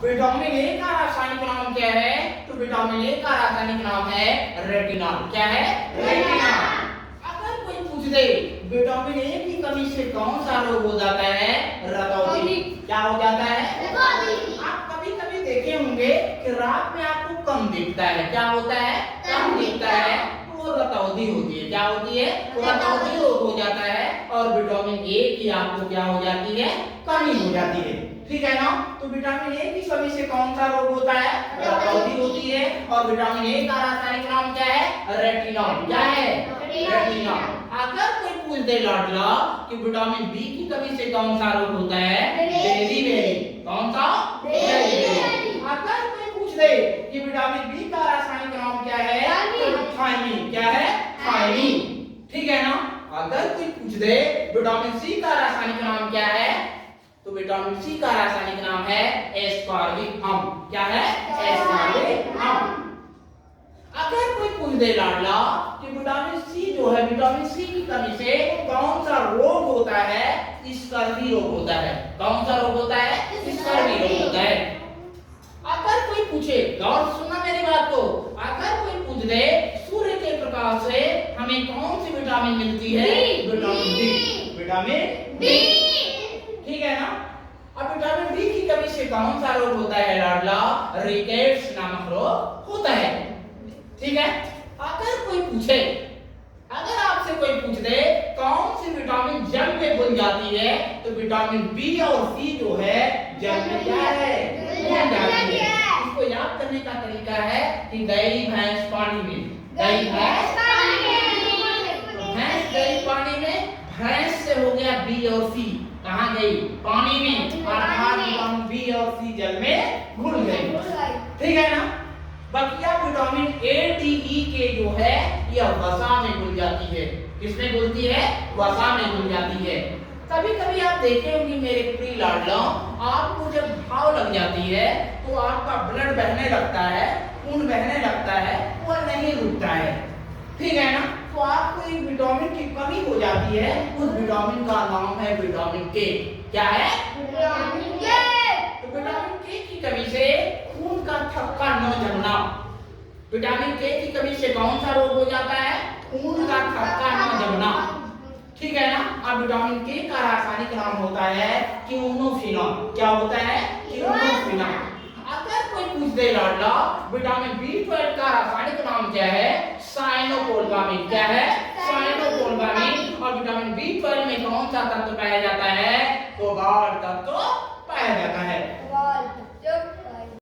Vitamin A का रासायनिक नाम क्या है? तो विटामिन ए का रासायनिक नाम है रेटिनॉल। क्या है? रेटिनॉल। अगर कोई पूछ दे विटामिन ए की कमी से कौन सा रोग हो जाता है? रतौंधी। क्या हो जाता है? रतौंधी। आप कभी कभी देखे होंगे कि रात में आपको कम दिखता है। क्या होता है? कम दिखता है, तो वो रतौंधी होती है। क्या होती है? रतौंधी रोग हो जाता है और विटामिन ए की आपको क्या हो जाती है? कमी हो जाती है। ठीक है ना? तो विटामिन ए की कमी से कौन सा रोग होता है? रतौंधी होती है। और विटामिन ए का रासायनिक नाम क्या है? रेटिनॉल। क्या है? रेटिनॉल। अगर कोई पूछ दे लाडला कि विटामिन बी की कमी से कौन सा रोग होता है? बेरी। कौन सा? बेरी। अगर कोई पूछ दे कि विटामिन बी का रासायनिक नाम क्या है? थायमीन। क्या है? थायमीन। ठीक है ना? अगर कोई पूछ दे विटामिन सी का रासायनिक नाम क्या है? तो विटामिन सी का रासायनिक नाम है एस्कॉर्बिक अम्ल। क्या है? एस्कॉर्बिक अम्ल। अगर कोई पूछ दे लाडला कि विटामिन सी जो है, विटामिन सी की कमी से कौन सा रोग होता है? स्कर्वी रोग होता है। कौन सा रोग होता है? स्कर्वी रोग होता है। अगर कोई पूछे, गौर सुनना मेरी बात को, अगर कोई पूछ दे सूर्य के प्रकाश से हमें कौन सी विटामिन मिलती है? Vitamin D. Vitamin D. ठीक है ना? अब विटामिन डी की कमी से कौन सा रोग होता है लाडला? रिकेट्स नामक रोग होता है। ठीक है? अगर कोई पूछे, अगर आपसे कोई पूछ दे कौन सी विटामिन जल में घुल जाती है? तो विटामिन बी और सी जो है जल में क्या है? घुल जाती है। इसको याद करने का तरीका है कि गई भैंस पानी में, गई भैंस पानी में, तो भैंस गई पानी में, भैंस से हो गया बी और सी, कहाँ गई? पानी में, अर्थात विटामिन बी और सी जल में घुल गई। ठीक है ना? बकिया विटामिन ए डी ई के जो है यह वसा में घुल जाती है। किसमें घुलती है? वसा में घुल जाती है। कभी कभी आप देखे होंगे मेरे प्रिय लाडला, आपको जब घाव लग जाती है तो आपका ब्लड बहने लगता है, खून बहने लगता है, वह नहीं रुकता है। ठीक है ना? तो आपको एक विटामिन की कमी हो जाती है, उस विटामिन का नाम है विटामिन के। क्या है? विटामिन के। तो विटामिन के की कमी से खून का थक्का न जमना। विटामिन के की कमी से कौन सा रोग हो जाता है? खून का थक्का न जमना। ठीक है ना? अब विटामिन के का रासायनिक नाम होता है क्यूनोफिनॉल। क्या होता है? क्यूनोफिनॉल। अगर कोई पूछ दे लाडला विटामिन बी12 का रासायनिक नाम क्या है? साइनोकोलबामिन। क्या है? साइनोकोलबामिन। और विटामिन बी12 में कौन सा तत्व पाया जाता है? कोबाल्ट तत्व